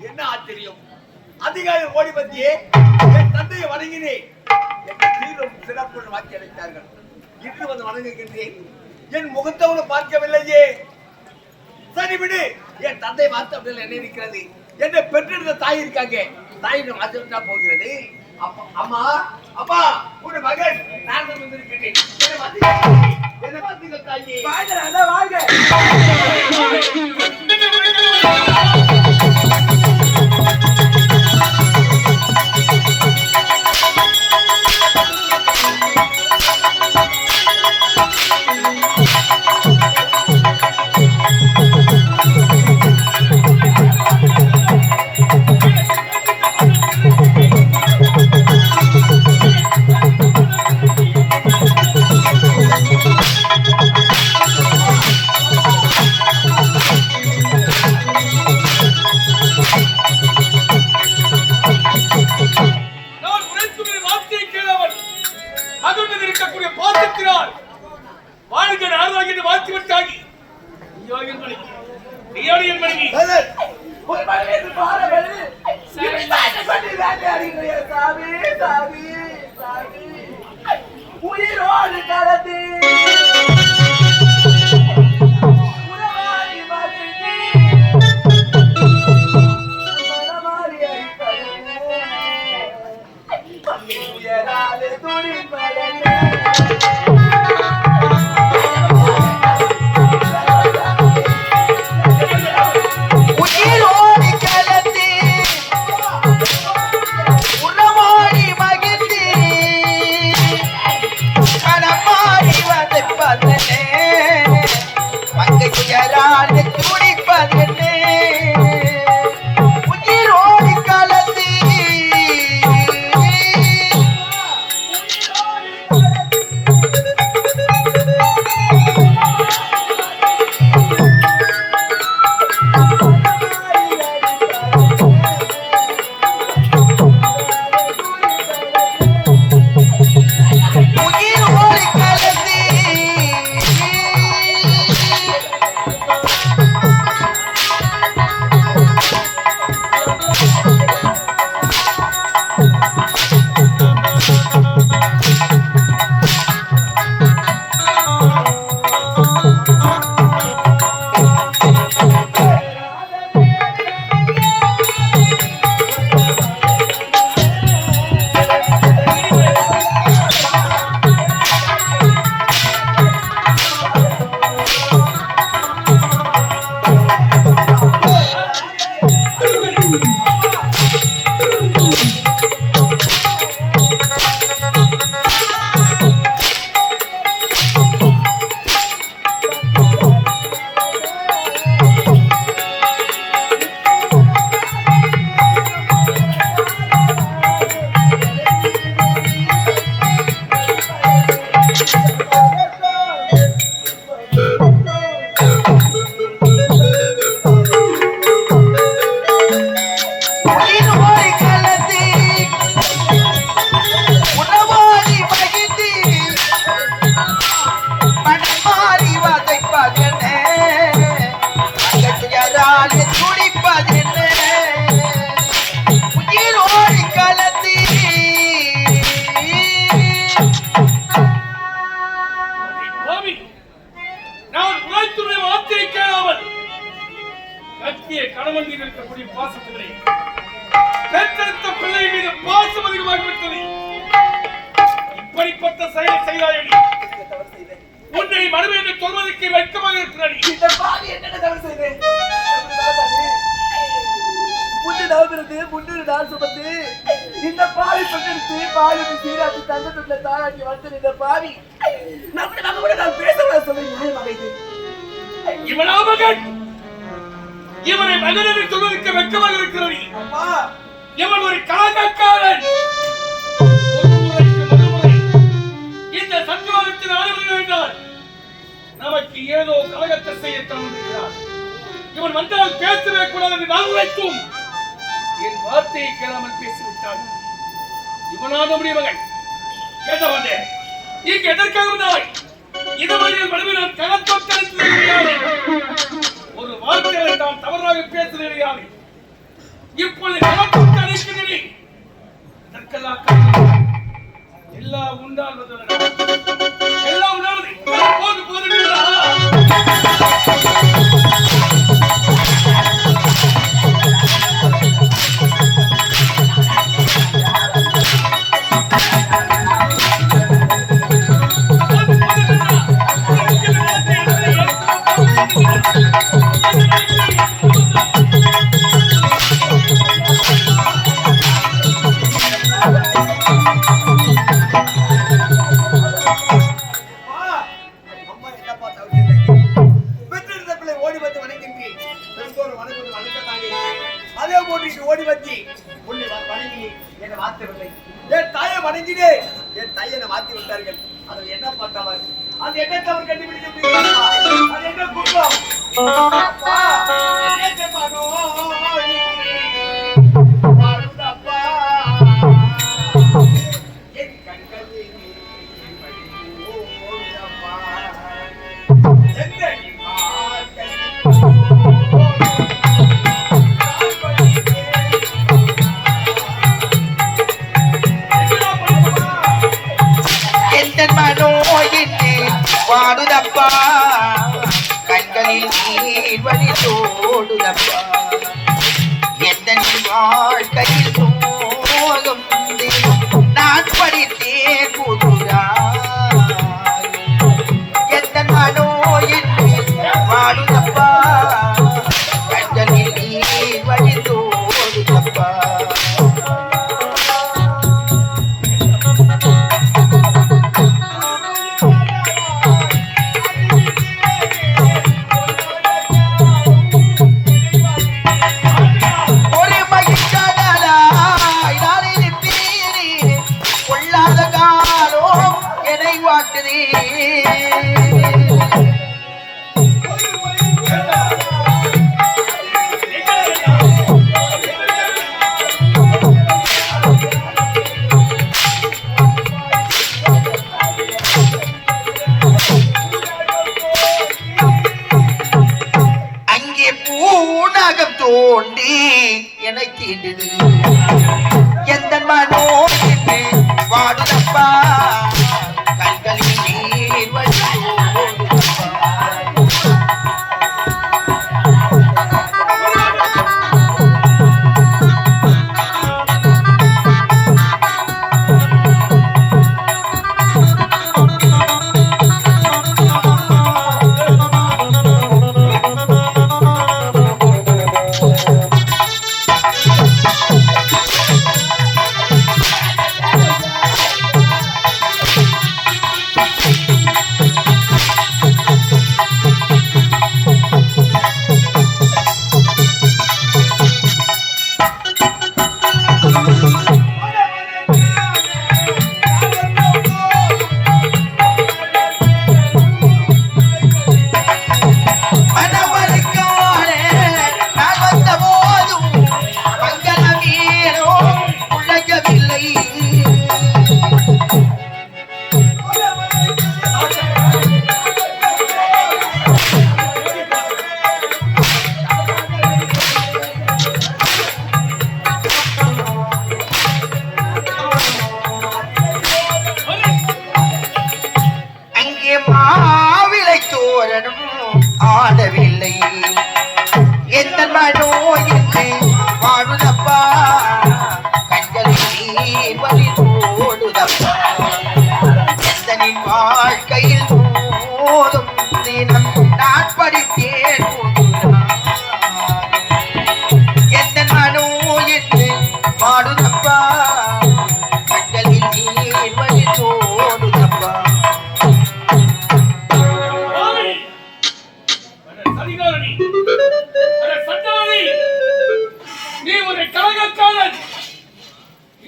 என்ன ஆச்சரியம்! அதிகாரி ஓடி வந்தியே என் தந்தையை வணங்கினேன். சிறப்பு வாக்கி அடைத்தார்கள். இன்று வந்து வணங்குகின்றேன். என் முகத்தவனை பார்க்கவில்லையே. சரி விடு, என் தந்தை வார்த்தை என்ன இருக்கிறது? என்னை பெற்றெடுத்த தாய் இருக்காங்க. தாயிடம் மாற்றா போகிறது. அம்மா அப்பா உன் மகன் நான் வந்திருக்கிறேன். என்ன பார்த்தீங்க தாயி? வாங்க வாங்க. இந்த பாவி பக்கத்து பாவி சீராட்டி தங்கத்துல தாராட்டி வந்து இந்த பாவி நம்ம கூட நான் பேசலாம் சொல்லி நியாயமாக இது இவனா மகன் இவனை மகன் என்று சொல்வதற்கு வெட்கமாக இருக்கிறது அம்மா இவன் ஒரு கலகக்காரன் இந்த சங்கராகத்தின் ஆளுநர் என்றால் நமக்கு ஏதோ கலகத்தை செய்ய தவறுகிறார் இவன் வந்தால் பேசவே கூடாது என்று நான் உரைத்தும் என் வார்த்தையை கேளாமல் பேசிவிட்டான் இவனா நம்முடைய மகன் கேட்ட வந்தேன் இங்கு எதற்காக வந்தாய் இது மாதிரி மனைவி நான் கலத்தொட்டது ஒரு வார்த்தையை நான் தவறாக பேசுகிறேன் இப்பொழுது கலத்தொட்டு அழைக்கிறேன் இதற்கெல்லாம் எல்லாம் உண்டால் எல்லாம் உண்டாவது போது போது வாடுதப்பா கண்களில் நீர் வழி தோடுதப்பா எந்த வாழ்க்கையில் சோகம் நான் படித்தேன் புதுரா எந்த மனோயில் வாடுதப்பா கண்களில் நீர் வழி தோடுதப்பா தோண்டி என்னை தீண்டது எந்த மனோ வாடுதப்பா கண்களில் நீர்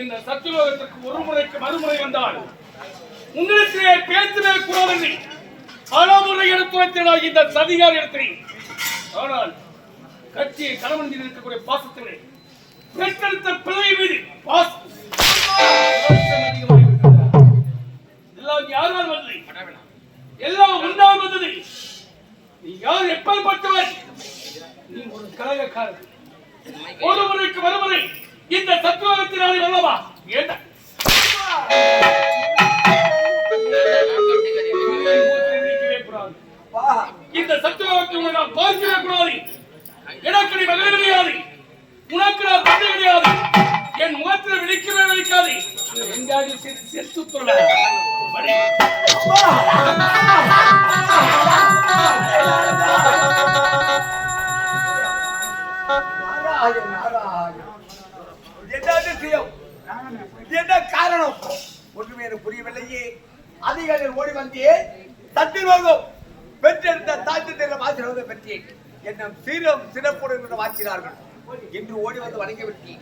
இந்த சத்தியலோகத்திற்கு ஒரு முறைக்கு மறுமுறை வந்தால் உங்களிடத்திலே பேசவே கூடாது பல முறை எடுத்துரைத்தால் இந்த சதிகார இடத்தில். ஆனால் கட்சியை கணவன் மீது இருக்கக்கூடிய பாசத்திலே பெற்றெடுத்த பிள்ளை மீது பாசம் எல்லாம் யாரால் வந்தது? எல்லாம் உண்டால் வந்தது. நீ யார் எப்பேற்பட்டவன்? நீ ஒரு கலகக்காரன். ஒரு முறைக்கு மறுமுறை இந்த சத்துவத்தினாலே வல்லவா? ஏண்டா இந்த சத்துவத்தை நான் பார்க்கவே கூடாது. எனக்கு நீ மகன் கிடையாது, உனக்கு நான் தந்தை கிடையாது. என் முகத்தில் விழிக்கவே விழிக்காது. எங்காவது செத்து சொல்ல என்ன காரணம் ஒன்றுமே எனக்கு புரியவில்லையே. அதிகாரிகள் ஓடி வந்தே சத்தியலோகம் பெற்றெடுத்த தாய்த்தத்திரம் ஆசீர்வாதம் பெற்றேன். என்னும் சீரம் சிறப்புடன் வாசினார்கள் என்று ஓடி வந்து வணங்கிவிட்டு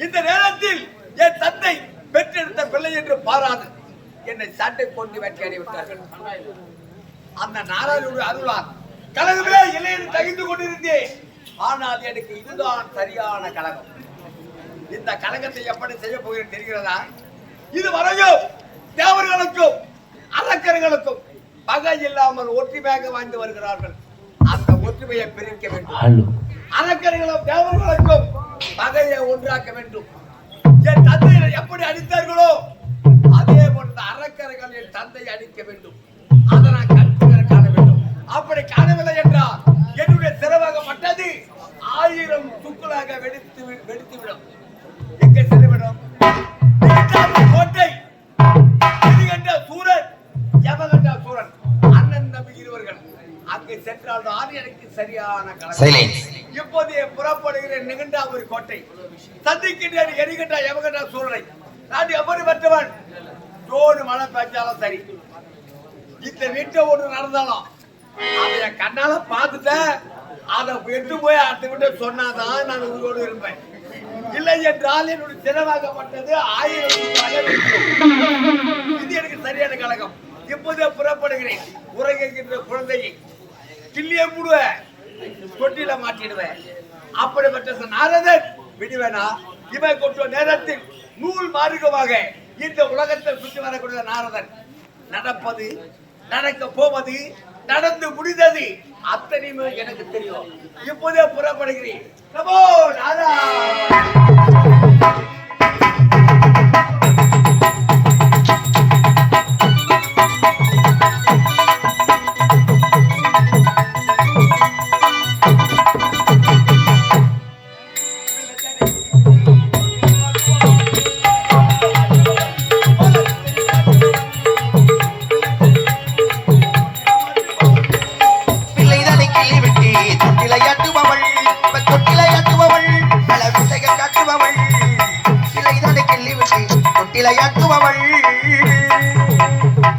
இந்த நேரத்தில் என் தந்தை பெற்றெடுத்த பிள்ளை என்று பாராது என்னை சட்டை கொண்டு வேட்டையாடி விட்டார்கள். அந்த நாராயணனுடைய அருளால் கலகமே இல்லை என்று தகிந்து கொண்டிருந்தேன். ஆனால் எனக்கு இதுதான் சரியான கலகம். இந்த கலகத்தை எப்படி செய்ய போகிறேன் தெரிகிறதா? இது வரையும் தேவர்களுக்கும் அரக்கர்களுக்கும் பகை இல்லாமல் ஒற்றுமையாக வாழ்ந்து வருகிறார்கள். அந்த ஒற்றுமையை பிரிக்க வேண்டும். அரக்கர்களும் தேவர்களுக்கும் பகையை ஒன்றாக்க வேண்டும். என் தந்தையை எப்படி அடித்தார்களோ அதே போன்ற அரக்கர்கள் என் தந்தையை அடிக்க வேண்டும். அதை நான் கற்பனை காண வேண்டும். அப்படி காணவில்லை என்றால் என்னுடைய சிறவாகப்பட்டது 1000 துக்களாக வெடித்துவிடும். எங்கே சென்றுவிடும்? கோட்டை சூரன் யமகண்ட சூரன் அண்ணன் தம்பி இருவர்கள் அங்கு சென்றால் தான் எனக்கு சரியான கலகம். இப்போது புறப்படுகிறேன் நிகண்டாபுரி கோட்டை சந்திக்கின்றேன். எரிகின்ற யமகண்ட சூரனை நான் எப்படி பெற்றவன்? ஜோடு மழை பெய்ஞ்சாலும் சரி, இந்த வீட்டை ஒன்று நடந்தாலும் அதை கண்ணால பார்த்துட்டேன். அதை எட்டு போய் அடுத்த விட்டு சொன்னாதான் நான் உங்களோடு இருப்பேன். இல்லை என்றால் என்னுடைய சிறவாகப்பட்டது 1000 இது எனக்கு சரியான கலகம். இப்போதே புறப்படுகிறேன். உறங்குகின்ற குழந்தையை கிள்ளியே மூடுவேன், தொட்டில மாட்டிடுவேன். அப்படிப்பட்ட நாரதன் விடுவேனா? இவன் கொண்ட நேரத்தில் நூல் மார்க்கமாக இந்த உலகத்தை சுற்றி வரக்கூடிய நாரதன் நடப்பது, நடக்க போவது, நடந்து முடிந்தது அத்தனையுமே எனக்கு தெரியும். இப்போதே புறப்படுகிறேன். நமோ தொட்டிலையாட்டுபவள்